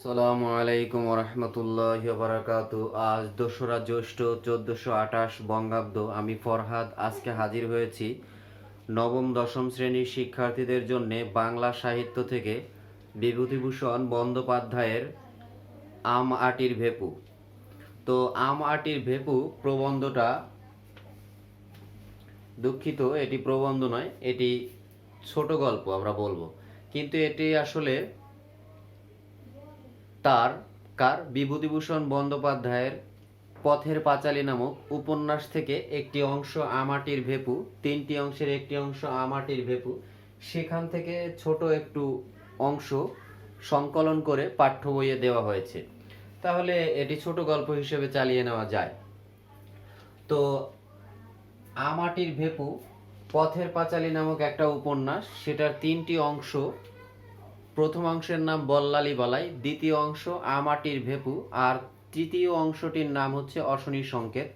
সালামু আলাইকুম রহমতুল্লাহি বারাকাতু। আজ 2রা জ্যৈষ্ঠ 1428 বঙ্গাব্দ। আমি ফরহাদ আজকে হাজির হয়েছি নবম দশম শ্রেণীর শিক্ষার্থীদের জন্য বাংলা সাহিত্য থেকে বিভূতিভূষণ বন্দ্যোপাধ্যায়ের আম আটির ভেপু। তো আম আটির ভেপু প্রবন্ধটা, দুঃখিত, এটি প্রবন্ধ নয়, এটি ছোট গল্প আমরা বলবো, কিন্তু এটি আসলে বিভূতিভূষণ বন্দ্যোপাধ্যায়ের পথের পাঁচালী নামক উপন্যাস থেকে একটি অংশ আমাটির ভেপু, 3টি অংশের একটি অংশ আমাটির ভেপু, সেখান থেকে ছোট একটু অংশ সংকলন করে পাঠ্য বইয়ে দেওয়া হয়েছে। তাহলে এটি ছোট গল্প হিসেবে চালিয়ে নেওয়া যায়। তো আমাটির ভেপু পথের পাঁচালী নামক একটা উপন্যাস, সেটার 3টি অংশ। প্রথম অংশের নাম বল্লালী বালাই, দ্বিতীয় অংশ আমাটির ভেপু, আর তৃতীয় অংশটির নাম হচ্ছে অশনি সংকেত।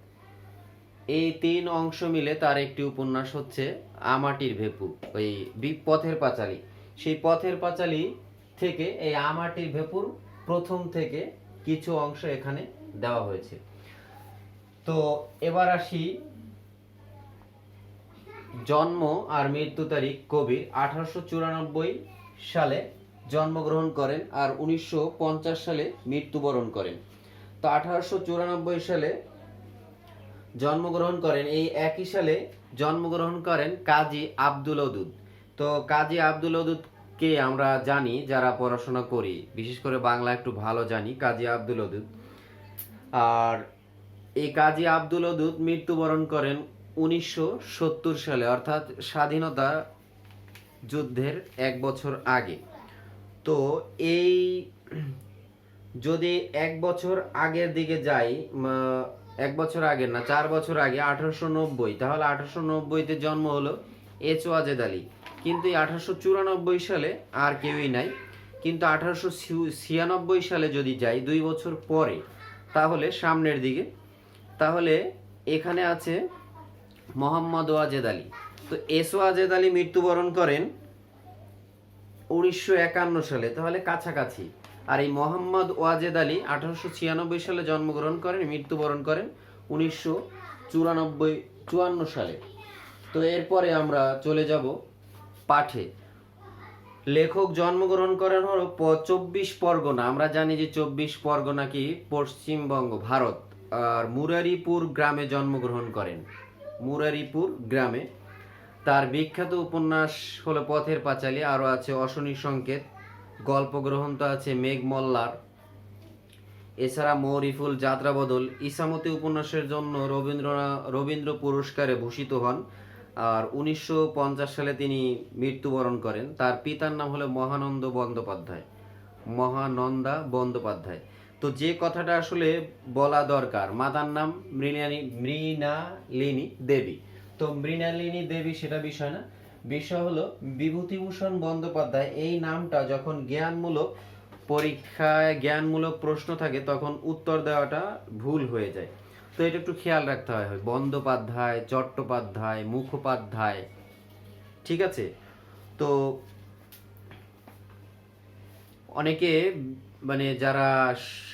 এই 3 অংশ মিলে তার একটি উপন্যাস হচ্ছে আমাটির ভেপু, ওই পথের পাঁচালী। সেই পথের পাঁচালী থেকে এই আমাটির ভেপুর প্রথম থেকে কিছু অংশ এখানে দেওয়া হয়েছে। তো এবার আসি জন্ম আর মৃত্যু তারিখ। কবির 1894 সালে জন্মগ্রহণ করেন আর 1950 সালে মৃত্যুবরণ করেন। তো 1894 সালে জন্মগ্রহণ করেন, এই একই সালে জন্মগ্রহণ করেন কাজী আব্দুল ওদুদ। তো কাজী আব্দুল ওদুদকে আমরা জানি, যারা পড়াশোনা করি, বিশেষ করে বাংলা একটু ভালো জানি, কাজী আব্দুল ওদুদ। আর এই কাজী আব্দুল ওদুদ মৃত্যুবরণ করেন 1970 সালে, অর্থাৎ স্বাধীনতা যুদ্ধের 1 বছর আগে। তো এই যদি 1 বছর আগের দিকে যাই, 1 বছর আগে না, 4 বছর আগে, 1890, তাহলে 1890-তে জন্ম হলো এইচ ওয়াজেদ আলী। কিন্তু এই 1894 সালে আর কেউই নাই। কিন্তু 1896 সালে যদি যাই, 2 বছর পরে, তাহলে সামনের দিকে, তাহলে এখানে আছে মোহাম্মদ ওয়াজেদ আলী। তো এস ওয়াজেদ আলী মৃত্যুবরণ করেন 1951 সালে, তাহলে কাছাকাছি। আর এই মোহাম্মদ ওয়াজেদ আলী 1896 সালে জন্মগ্রহণ করেন, মৃত্যুবরণ করেন 1954 সালে। তো এরপরে আমরা চলে যাব পাঠে। লেখক জন্মগ্রহণ করেন হলো 24 পরগনা। আমরা জানি যে 24 পরগনা কি পশ্চিমবঙ্গ, ভারত। আর মুরারিপুর গ্রামে জন্মগ্রহণ করেন, মুরারিপুর গ্রামে। তার বিখ্যাত উপন্যাস হলো পথের পাঁচালী, আরও আছে অশনি সংকেত, গল্প গ্রন্থ আছে মেঘ মল্লার, এছাড়া মৌরিফুল যাত্রাবদল। ইসামতি উপন্যাসের জন্য রবীন্দ্র পুরস্কারে ভূষিত হন, আর 1950 সালে তিনি মৃত্যুবরণ করেন। তার পিতার নাম হলো মহানন্দা বন্দ্যোপাধ্যায়। তো যে কথাটা আসলে বলা দরকার, মাতার নাম মৃণালিনী দেবী। তো মৃণালিনী দেবী সেটা বিষয় না, বিষয় হলো বিভূতিভূষণ বন্দ্যোপাধ্যায় এই নামটা যখন জ্ঞানমূলক পরীক্ষায় জ্ঞানমূলক প্রশ্ন থাকে, তখন উত্তর দেওয়াটা ভুল হয়ে যায়। তো এটা একটু খেয়াল রাখতে হয়, বন্দ্যোপাধ্যায়, চট্টোপাধ্যায়, মুখোপাধ্যায়, ঠিক আছে? তো অনেকে যারা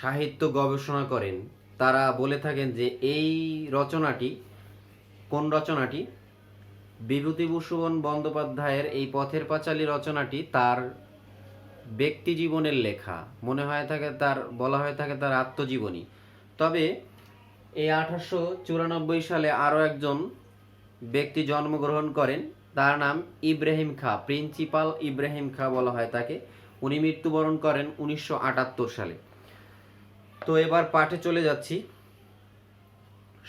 সাহিত্য গবেষণা করেন, তারা বলে থাকেন যে এই রচনাটি, কোন রচনাটি, বিভূতিভূষণ বন্দ্যোপাধ্যায়ের এই পথের পাঁচালী রচনাটি তার ব্যক্তি জীবনের লেখা, মনে হয় থাকে তার, বলা হয়ে থাকে তার আত্মজীবনী। তবে এই 1894 সালে আরও একজন ব্যক্তি জন্মগ্রহণ করেন, তার নাম ইব্রাহিম খাঁ, প্রিন্সিপাল ইব্রাহিম খাঁ বলা হয় তাকে। উনি মৃত্যুবরণ করেন 1978 সালে। তো এবার পাঠে চলে যাচ্ছি।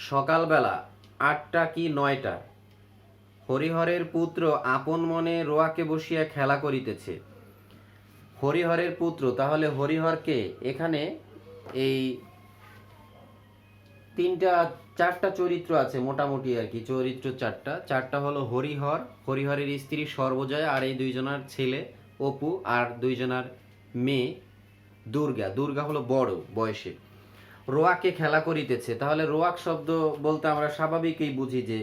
সকালবেলা 8টা কি 9টা, হরিহরের পুত্র আপন মনে রোয়াকে বসিয়া খেলা করিতেছে। হরিহরের পুত্র, তাহলে হরিহরকে এখানে এই 4টা চরিত্র আছে মোটামুটি আর কি, চরিত্র 4টা হলো হরিহর, হরিহরের স্ত্রী সর্বজয়া, আর এই 2জনের ছেলে অপু, আর 2জনের মেয়ে দুর্গা। দুর্গা হলো বড় বয়সে। রোয়াকে খেলা করিতেছে, তাহলে রোয়াক শব্দ বলতে আমরা স্বাভাবিকই বুঝি যে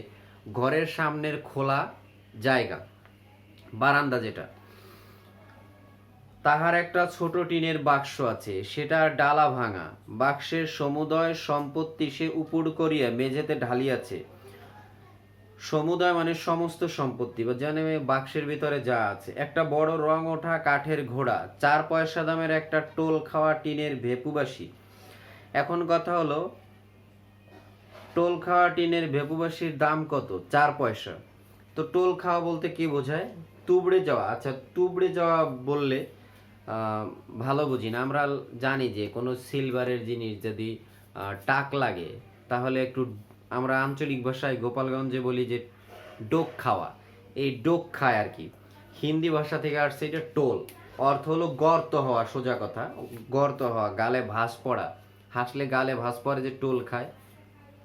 ঘরের সামনের খোলা জায়গা, বারান্দা যেটা। তাহার একটা ছোট টিনের বাক্স আছে, সেটা ডালা ভাঙা। বাক্সের সমুদয় সম্পত্তি সে উপুড় করিয়া মেঝেতে ঢালিয়াছে। সমুদয় মানে সমস্ত সম্পত্তি, বা জানে বাক্সের ভিতরে যা আছে। একটা বড় রং ওঠা কাঠের ঘোড়া, 4 পয়সা দামের একটা টোল খাওয়া টিনের ভেপুবাসী। এখন কথা হলো, টোল খাওয়া টিনের ভেপুবাসীর দাম কত? 4 পয়সা। তো টোল খাওয়া বলতে কি বোঝায়? তুবড়ে যাওয়া। আচ্ছা, তুবড়ে যাওয়া বললে ভালো বুঝি না। আমরা জানি যে কোনো সিলভারের জিনিস যদি টাক লাগে, তাহলে একটু আমরা আঞ্চলিক ভাষায় গোপালগঞ্জে বলি যে ডোক খাওয়া। এই ডোক খায় আর কি। হিন্দি ভাষা থেকে আসছে এটা টোল। অর্থ হলো গর্ত হওয়া, সোজা কথা গর্ত হওয়া, গালে ভাঁজ পড়া। হাসলে গালে ভাঁজ পড়ে যে টোল খায়,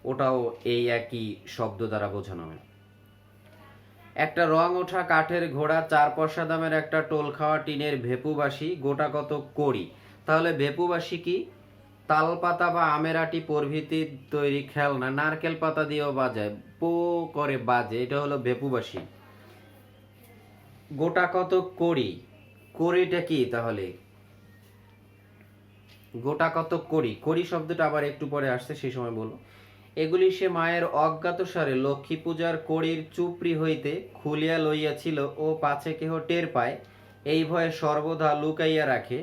ওটাও এই একই শব্দ দ্বারা বোঝানো হয়। একটা রং ওঠা কাঠের ঘোড়া, 4 পয়সা দামের একটা টোল খাওয়া টিনের ভেপুবাসী, গোটা কত কড়ি। তাহলে ভেপুবাসী কি? তাল পাতা বা আমের আটি প্রভৃতির তৈরি খেলনা, নারকেল পাতা দিয়েও বাজায়, পো করে বাজে, এটা হলো ভেপুবাসী। গোটা কত কড়ি। কড়িটা কি তাহলে? গোটা কত কড়ি। কড়ি শব্দটা আবার একটু পরে আসছে, সেই সময় বলবো। এগুলি সে মায়ের অজ্ঞাতসারে লক্ষ্মী পূজার কড়ির চুপড়ি হইতে খুলিয়া লইয়াছিল ও পাছে কেহ টের পায়, এই ভয়ে সর্বদা লুকাইয়া রাখে।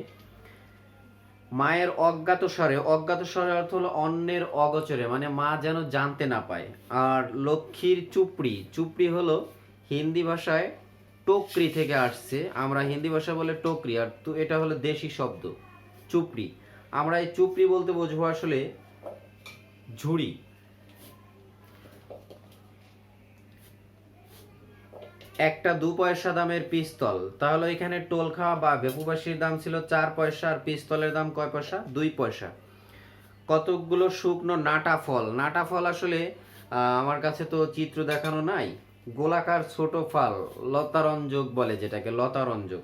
মায়ের অজ্ঞাতসারে, অজ্ঞাতসারে অর্থ হলো অন্যের অগোচরে, মানে মা যেন জানতে না পায়। আর লক্ষ্মীর চুপড়ি, চুপড়ি হলো হিন্দি ভাষায় টোকরি থেকে আসছে, আমরা হিন্দি ভাষা বলে টোকরি, আর তো এটা হলো দেশি শব্দ চুপড়ি। আমরা এই চুপড়ি বলতে বুঝবো আসলে ঝুড়ি। একটা 2 পয়সা দামের পিস্তল। তাহলে এখানে টোল খাওয়া বা ভেপুবাসীর দাম ছিল 4 পয়সা, আর পিস্তলের দাম কয় পয়সা? 2 পয়সা। কতকগুলো শুকনো নাটা ফল। নাটা ফল আসলে আমার কাছে তো চিত্র দেখানো নাই। গোলাকার ছোট ফল, লতারঞ্জক বলে যেটাকে, লতারঞ্জক।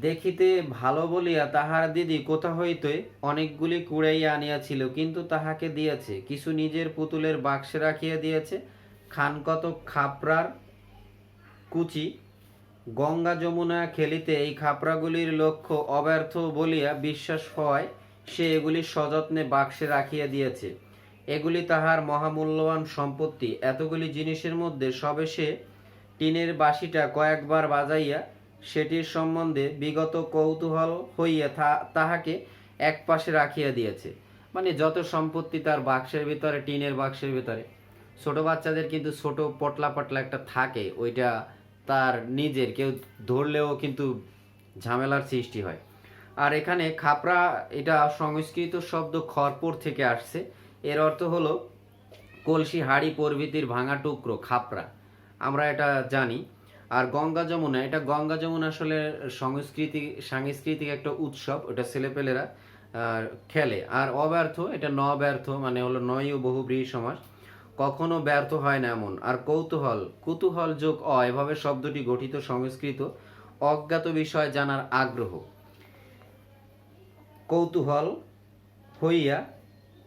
দেখিতে ভালো বলিয়া তাহার দিদি কোথা হইতে অনেকগুলি কুড়াইয়া আনিয়াছিল, কিন্তু তাহাকে দিয়েছে কিছু নিজের পুতুলের বাক্সে রাখিয়া দিয়েছে। খান কত খাপড়ার কুচি। গঙ্গা যমুনা খেলিতে এই খাপড়াগুলির লক্ষ্য অব্যর্থ বলিয়া বিশ্বাস হওয়ায় সে এগুলি সযত্নে বাক্সে রাখিয়া দিয়েছে। এগুলি তাহার মহামূল্যবান সম্পত্তি। এতগুলি জিনিসের মধ্যে সবে সে টিনের বাঁশিটা কয়েকবার বাজাইয়া সেটির সম্বন্ধে বিগত কৌতূহল হইয়া তাহাকে এক পাশে রাখিয়া দিয়েছে। মানে যত সম্পত্তি তার বাক্সের ভিতরে, টিনের বাক্সের ভিতরে। ছোট বাচ্চাদের কিন্তু ছোট পটলা পটলা একটা থাকে, ওইটা তার নিজের, কেউ ধরলেও কিন্তু ঝামেলার সৃষ্টি হয়। আর এখানে খাপড়া, এটা সংস্কৃত শব্দ খরপোর থেকে আসছে। এর অর্থ হলো কলসি, হাড়ি প্রভৃতির ভাঙা টুকরো, খাপড়া, আমরা এটা জানি। আর গঙ্গা যমুনা, এটা গঙ্গা যমুনা আসলে সাংস্কৃতিক একটা উৎসব, ওটা ছেলেপেলেরা খেলে। আর অব্যর্থ, এটা ন ব্যর্থ, মানে হলো নয় ও বহুব্রীহি সমাস, কখনো ব্যর্থ হয় না এমন। আর কৌতূহল, কুতূহল যোগ এভাবে শব্দটি গঠিত। সংস্কৃত অজ্ঞাত বিষয় জানার আগ্রহ। কৌতূহল হইয়া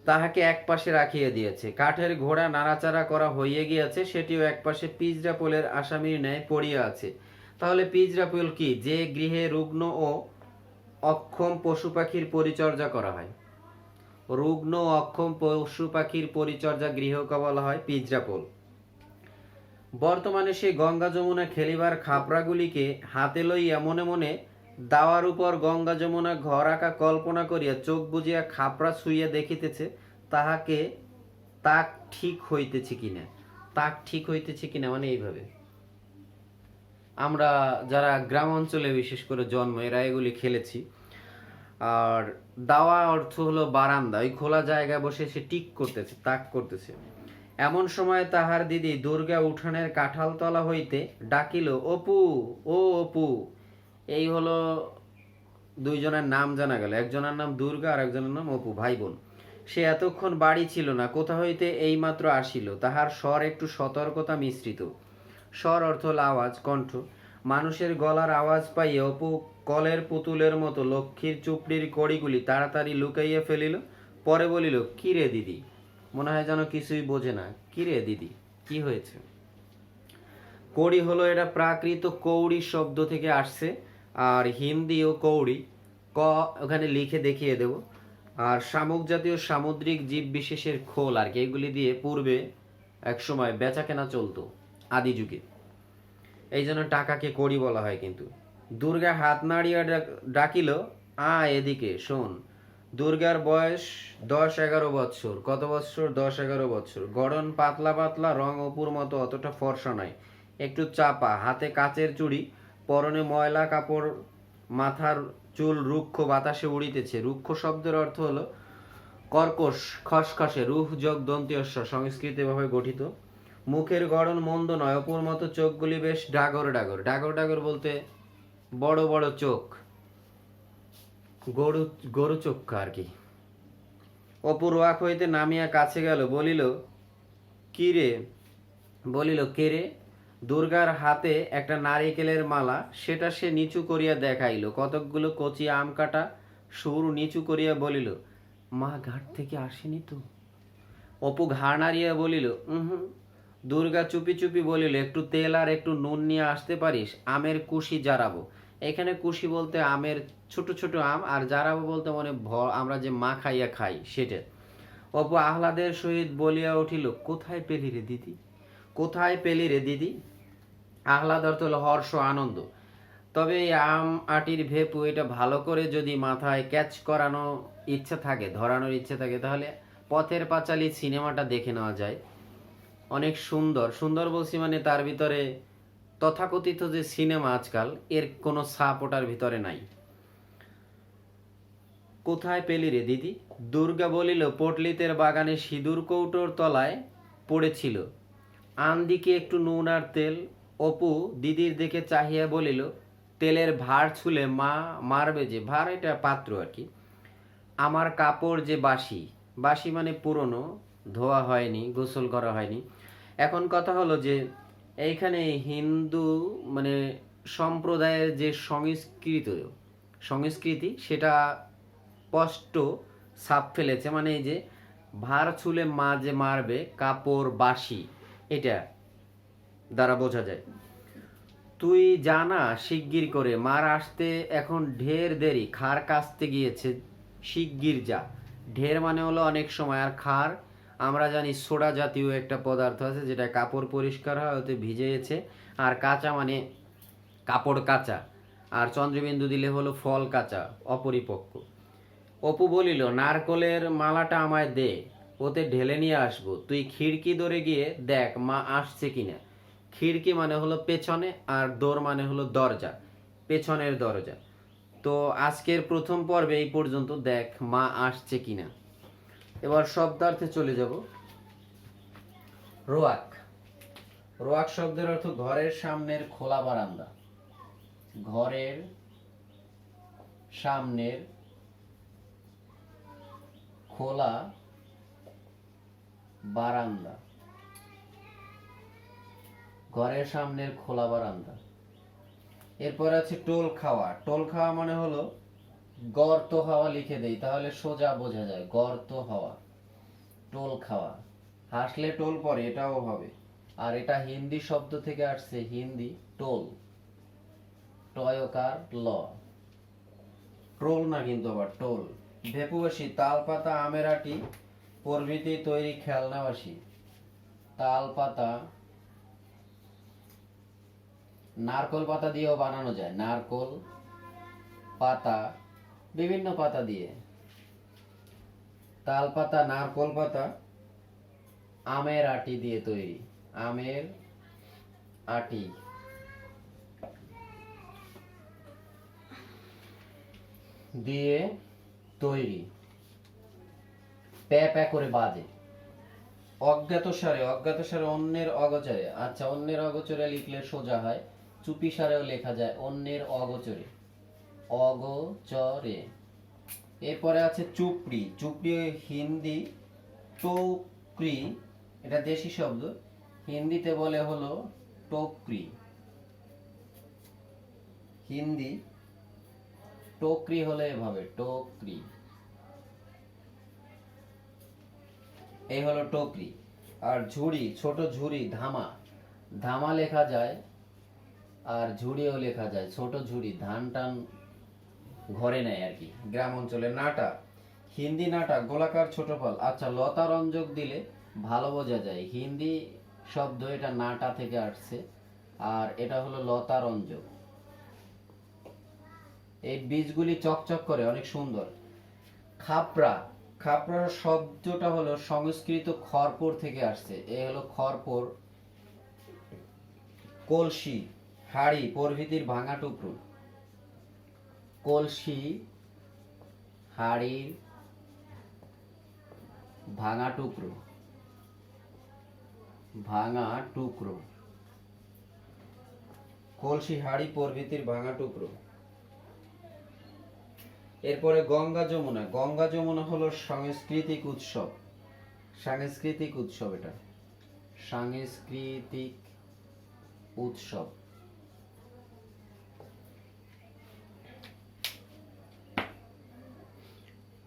তাহাকে এক পাশে রাখিয়া দিয়েছে। কাঠের ঘোড়া নাড়াচাড়া করা হইয়া গিয়াছে, সেটিও এক পাশে পিঁজরা পোলের আসামির ন্যায় পড়িয়া আছে। তাহলে পিঁজরা পোল কি? যে গৃহে রুগ্ন ও অক্ষম পশু পাখির পরিচর্যা করা হয়। রুগ্ন ও অক্ষম পশু পাখির পরিচর্যা গৃহকে বলা হয় পিঁজরা পোল। বর্তমানে সে গঙ্গা যমুনা খেলিবার খাপড়াগুলিকে হাতে লইয়া মনে মনে দাওয়ার উপর গঙ্গা যমুনা ঘর আঁকা কল্পনা করিয়া চোখ বুজিয়া খাপড়া ছুঁইয়া দেখিতেছে, তাহাকে তাক ঠিক হইতেছে কিনা। তাক ঠিক হইতেছে কিনা মানে এইভাবে, আমরা যারা গ্রাম অঞ্চলে বিশেষ করে জন্ম, এরা এগুলি খেলেছি। আর দাওয়া অর্থ হলো বারান্দা, ওই খোলা জায়গায় বসে সে টিক করতেছে, তাক করতেছে। এমন সময় তাহার দিদি দুর্গা উঠানের কাঁঠাল তলা হইতে ডাকিল, অপু, ও অপু। এই হলো দুইজনের নাম জানা গেল, একজনের নাম দুর্গা আর একজনের নাম অপু, ভাই বোন। সে এতক্ষণ বাড়ি ছিল না, কোথা হইতে এইমাত্র আসিল। তাহার স্বর একটু সতর্কতা মিশ্রিত। স্বর অর্থ হল আওয়াজ, কণ্ঠ। মানুষের গলার আওয়াজ পাইয়া অপু কলের পুতুলের মতো লক্ষ্মীর চুপড়ির কড়িগুলি তাড়াতাড়ি লুকাইয়া ফেলিল। পরে বলিল, কি রে দিদি? মনে হয় যেন কিছুই বোঝে না। কি রে দিদি, কি হয়েছে? কড়ি হলো, এটা প্রাকৃত কৌড়ি শব্দ থেকে আসছে। আর হিন্দি ও কৌড়ি ক ওখানে লিখে দেখিয়ে দেব। আর শামুক জাতীয় সামুদ্রিক জীব বিশেষের খোল আর কি, এগুলি দিয়ে পূর্বে এক সময় বেচা কেনা চলতো আদি যুগে, এই জন্য টাকাকে কড়ি বলা হয়। কিন্তু দুর্গা হাত নাড়িয়া ডাকিল, এদিকে শোন। দুর্গার বয়স 10-11 বৎসর। কত বৎসর? 10-11 বৎসর। গড়ন পাতলা পাতলা, রং অপুর মতো, অতটা ফর্সা নয়, একটু চাপা, হাতে কাচের চুড়ি, পরনে ময়লা কাপড়, মাথার চুল রুক্ষ বাতাসে উড়িতেছে। রুক্ষ শব্দের অর্থ হলো কর্কশ, খসখসে, রুহ যোগ দন্ত্যস্ব, সংস্কৃতভাবে গঠিত। মুখের গড়ন মন্দ নয়, অপুর মতো, চোখগুলি বেশ ডাগর ডাগর। ডাগর ডাগর বলতে বড় বড় চোখ, গরু গরু চোখ আর কি। অপু রোয়াক হইতে নামিয়া কাছে গেল, বলিল কি রে? বলিল কে রে? দুর্গার হাতে একটা নারিকেলের মালা, সেটা সে নিচু করিয়া দেখাইল। কতকগুলো কচি আম কাটা সুর নিচু করিয়া বলিল, মা ঘাট থেকে আসেনি তো? অপু ঘাড় নাড়িয়া বলিল, হুম। দুর্গা চুপি চুপি বলিল, একটু তেল আর একটু নুন নিয়ে আসতে পারিস, আমের কুশি জারাবো। এখানে কুশি বলতে আমের ছোট ছোট আম, আর জারাবো বলতে মানে আমরা যে মা খাইয়া খাই সেটা। অপু আহ্লাদের সহিত বলিয়া উঠিল, কোথায় পেলি রে দিদি? কোথায় পেলি রে দিদি? আহ্লাদ অর্থ হলো হর্ষ, আনন্দ। তবে এই আম আটির ভেপু এটা ভালো করে যদি মাথায় ক্যাচ করানো ইচ্ছা থাকে, ধরানোর ইচ্ছা থাকে, তাহলে পথের পাঁচালী সিনেমাটা দেখে নেওয়া যায়। অনেক সুন্দর। সুন্দর বলছি মানে তার ভিতরে তথাকথিত যে সিনেমা আজকাল, এর কোনো ছাপ ওটার ভিতরে নাই। কোথায় পেলি রে দিদি? দুর্গা বলিল, পটলিতের বাগানে সিঁদুর কৌটোর তলায় পড়েছিল, আন দিকে একটু নুন আর তেল। অপু দিদির দিকে চাহিয়া বলিল, তেলের ভাঁড় ছুলে মা মারবে যে। ভাঁড় এটা পাত্র আর কি। আমার কাপড় যে বাসি, বাসি মানে পুরনো, ধোয়া হয়নি, গোসল করা হয়নি। এখন কথা হলো যে এইখানে হিন্দু মানে সম্প্রদায়ের যে সংস্কৃতি সেটা স্পষ্ট ছাপ ফেলেছে। মানে এই যে ভাঁড় ছুলে মা যে মারবে, কাপড় বাসি, এটা দ্বারা বোঝা যায়। তুই জানা শিগগির করে, মার আসতে এখন ঢের দেরি, খার কাচতে গিয়েছে, শিগগির যা। ঢের মানে হলো অনেক সময়, আর খার আমরা জানি সোডা জাতীয় একটা পদার্থ আছে যেটা কাপড় পরিষ্কার হয়, ওতে ভিজেছে। আর কাঁচা মানে কাপড় কাঁচা, আর চন্দ্রবিন্দু দিলে হলো ফল কাঁচা, অপরিপক্ক। অপু বলিল, নারকলের মালাটা আমায় দে, ওতে ঢেলে নিয়ে আসবো। তুই খিড়কি ধরে গিয়ে দেখ মা আসছে কিনা। খিড়কি মানে হলো পেছনে, আর দোর মানে হলো দরজা, পেছনের দরজা। তো আজকের প্রথম পর্বে এই পর্যন্ত, দেখ মা আসছে কিনা। এবার শব্দার্থে চলে যাব। রোয়াক। রোয়াক শব্দের অর্থ ঘরের সামনের খোলা বারান্দা। ঘরের সামনের খোলা বারান্দা। ঘরের সামনের খোলা বারান্দা। এরপর আছে টোল খাওয়া। টোল খাওয়া মানে হলো গর্ত হাওয়া, লিখে দেই তাহলে সোজা বোঝা যায়, গর্ত হাওয়া, টোল খাওয়া। হাসলে টোল পড়ে, এটাও হবে। আর এটা হিন্দি শব্দ থেকে আসছে, হিন্দি টোল, টয়কার ল, টোল না কিন্তু আবার টোল। ভেপুবাসী, তাল পাতা, আমের আটি প্রভৃতি তৈরি খেলনাবাসী। তাল পাতা, নারকল পাতা দিয়েও বানানো যায়, নারকল পাতা, বিভিন্ন পাতা দিয়ে। তাল পাতা, নারকল পাতা, আমের আটি দিয়ে তৈরি, আমের আটি দিয়ে তৈরি। প্যা প্যা করে বাজে। অজ্ঞাতসারে, অজ্ঞাতসারে অন্যের অগোচরে। আচ্ছা, অন্যের অগোচরে লিখলে সোজা হয়, চুপি সারেও লেখা যায় অন্যের অগোচরে, অগোচরে। এরপরে আছে চুপড়ি। চুপড়ি হিন্দি টোকরি, এটা দেশি শব্দ, হিন্দিতে বলে হলো টোকরি। হিন্দি টোকরি হলে এভাবে, টোকরি, এই হলো টোকরি। আর ঝুড়ি, ছোট ঝুড়ি, ধামা, ধামা লেখা যায় আর ঝুড়িও লেখা যায়, ছোট ঝুড়ি, ধান টান ঘরে নেয় আর কি গ্রাম অঞ্চলে। নাটা, হিন্দি নাটা, গোলাকার ছোট ফল। আচ্ছা, লতা রঞ্জক দিলে ভালো বোঝা যায়, হিন্দি শব্দ, এটা নাটা থেকে আসছে, আর এটা হলো লতা রঞ্জক। এই বীজগুলি চকচক করে, অনেক সুন্দর। খাপড়া, খাপড়ার শব্দটা হলো সংস্কৃত খড়পোর থেকে আসছে। এ হলো খড়পোর। কলসি, হাড়ি প্রভৃতির ভাঙা টুকরো। কলসি, হাড়ির ভাঙা টুকরো, ভাঙা টুকরো। কলসি, হাড়ি প্রভৃতির ভাঙা টুকরো। এরপরে গঙ্গা যমুনা। গঙ্গা যমুনা হলো সাংস্কৃতিক উৎসব, সাংস্কৃতিক উৎসব, এটা সাংস্কৃতিক উৎসব।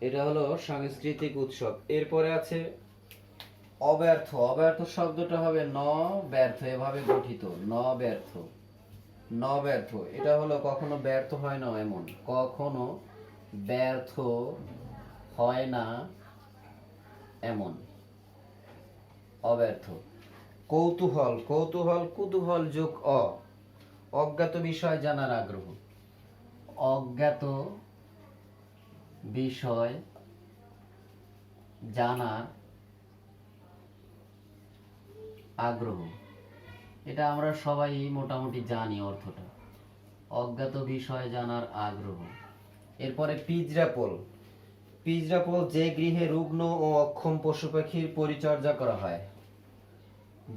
এটা হলো সাংস্কৃতিক উৎসব। এরপরে আছে অব্যর্থ। অব্যর্থ শব্দটা হবে ন ব্যর্থ, এভাবে গঠিত, ন ব্যর্থ, ন ব্যর্থ। এটা হলো কখনো ব্যর্থ হয় না এমন, কখনো ব্যর্থ হয় না এমন, অব্যর্থ। কৌতূহল, কৌতূহল, কুতূহল যোগ অ, অজ্ঞাত বিষয় জানার আগ্রহ, অজ্ঞাত বিষয় জানার আগ্রহ। এটা আমরা সবাই মোটামুটি জানি অর্থটা, অজ্ঞাত বিষয় জানার আগ্রহ। এরপরে পিঁজরাপোল। পিঁজরাপোল যে গৃহে রুগ্ন ও অক্ষম পশু পাখির পরিচর্যা করা হয়,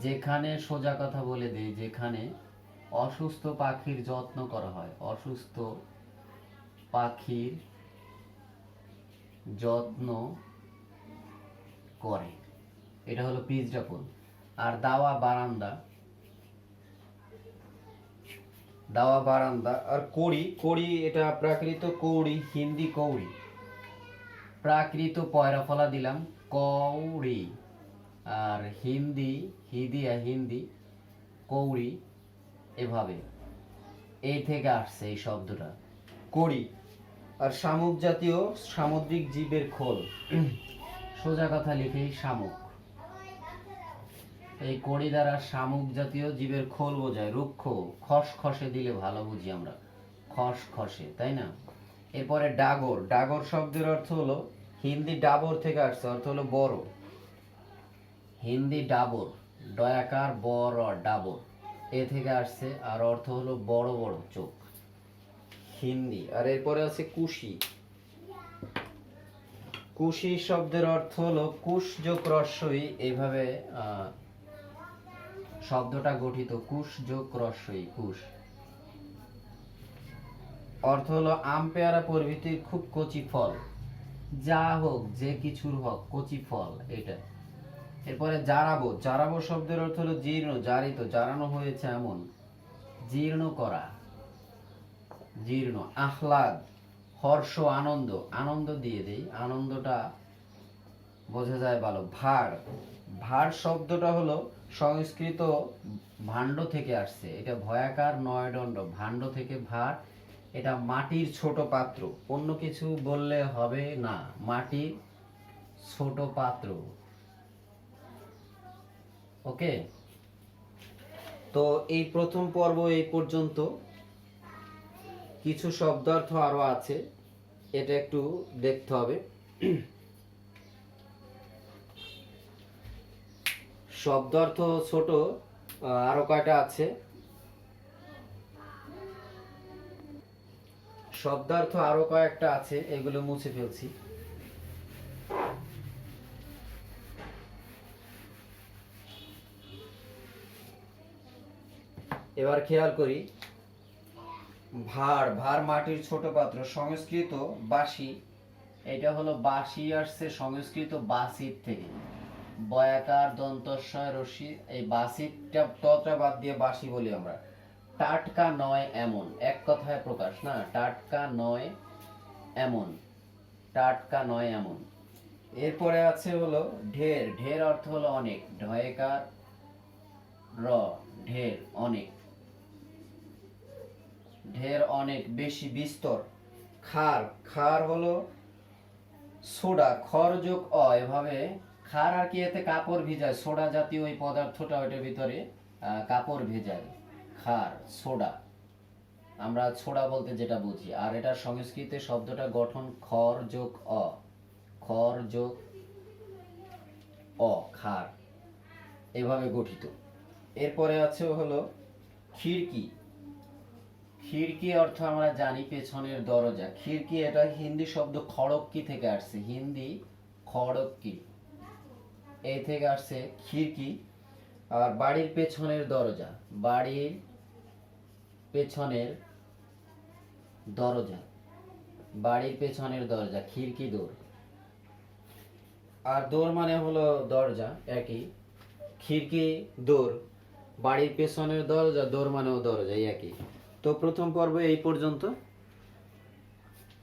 যেখানে, সোজা কথা বলে দেই, যেখানে অসুস্থ পাখির যত্ন করা হয়, অসুস্থ পাখির যত্ন করে, এটা হলো পিঁজরাপোল। আর দাওয়া বারান্দা, দাওয়া বারান্দা। আর কড়ি, কড়ি এটা প্রাকৃত কৌড়ি, হিন্দি কৌড়ি। প্রাকৃত পয়রা ফলা দিলাম কৌড়ি, আর হিন্দি, হিন্দি কৌড়ি, এভাবে এই থেকে আসছে এই শব্দটা কড়ি। আর শামুক জাতীয় সামুদ্রিক জীবের খোল, সোজা কথা লিখেই শামুক। এই কড়ি দ্বারা শামুক জাতীয় জীবের খোল বোঝায়, রুক্ষ, খসখসে দিলে ভালো বুঝি আমরা, খসখসে, তাই না? এরপরে ডাগর। ডাগর শব্দের অর্থ হলো, হিন্দি ডাবর থেকে আসছে, অর্থ হলো বড়, হিন্দি ডাবর, ডয়াকার বড়, ডাবর, এ থেকে আসছে, আর অর্থ হলো বড় বড় চোখ, হিন্দি। আর এরপরে আছে কুশি। কুশি শব্দের অর্থ হলো কুশ যোগ রস্বই, এইভাবে শব্দটা গঠিত, কুশ যোগ রস্বই, কুশ। অর্থ হলো আম পেয়ারা প্রভৃতির খুব কচি ফল, যা হোক, যে কিছুর হোক, কচি ফল, এটা। এরপরে জারাবো। জারাবো শব্দের অর্থ হলো জীর্ণ, জারিত, জারানো হয়েছে এমন, জীর্ণ করা, জীর্ণ। আহ্লাদ, হর্ষ, আনন্দ, আনন্দ দিয়ে দেই, আনন্দটা বোঝা যায় ভালো। ভার, ভার শব্দটা হলো সংস্কৃত ভাণ্ড থেকে আসছে, এটা ভয়াকার নয় দণ্ড, ভাণ্ড থেকে ভার, এটা মাটির ছোট পাত্র, অন্য কিছু বললে হবে না, মাটির ছোট পাত্র। ওকে, তো এই প্রথম পর্ব এই পর্যন্ত। কিছু শব্দার্থ আরো আছে, এটা একটু দেখতে হবে। শব্দার্থ ছোট আরো কয়টা আছে, শব্দার্থ আরো কয়েকটা আছে, এগুলো মুছে ফেলছি। এবার খেয়াল করি, ভার, ভার মাটির ছোট পাত্র, সংস্কৃত বাঁশি, এটা হলো বাঁশি আসছে সংস্কৃত বাসির থেকে, বয়াকার দন্তস্বয় রশ্মি, এই বাসিটা তটা বাদ দিয়ে বাঁশি বলি আমরা। টাটকা নয় এমন, এক কথায় প্রকাশ না, টাটকা নয় এমন, টাটকা নয় এমন। এরপরে আছে হলো ঢের। ঢের অর্থ হলো অনেক, ঢয়কার র, ঢের, অনেক। ঢের অনেক বেশি বিস্তর। খার, খার হলো সোডা, খর যোগ অ, এভাবে খার আর কি এতে কাপড় ভিজায়, সোডা জাতীয় ওই পদার্থটা ওইটার ভিতরে কাপড় ভেজায়, খার সোডা, আমরা সোডা বলতে যেটা বুঝি। আর এটার সংস্কৃতে শব্দটা গঠন খর যোগ অ, খর যোগ অ, খার, এভাবে গঠিত। এরপরে আছে হলো খিড়কি। খিড়কি অর্থ আমরা জানি পেছনের দরজা। খিড়কি এটা হিন্দি শব্দ খড়ক্কি থেকে আসছে, হিন্দি খড়ক্কি, এই থেকে আসছে খিড়কি। আর বাড়ির পেছনের দরজা, বাড়ির পেছনের দরজা, বাড়ির পেছনের দরজা, খিড়কি দোর। আর দোর মানে হলো দরজা, একই। খিড়কি দোর, বাড়ির পেছনের দরজা, দোর মানেও দরজা, একই। তো প্রথম পর্ব এই পর্যন্ত।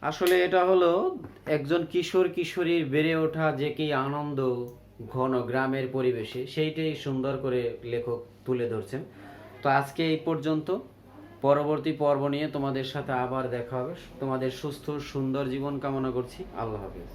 আসলে এটা হলো একজন কিশোর কিশোরীর বেড়ে ওঠা, যে কি আনন্দ ঘন গ্রামের পরিবেশে, সেইটাই সুন্দর করে লেখক তুলে ধরছেন। তো আজকে এই পর্যন্ত। পরবর্তী পর্ব নিয়ে তোমাদের সাথে আবার দেখা হবে। তোমাদের সুস্থ সুন্দর জীবন কামনা করছি। আল্লাহ হাফেজ।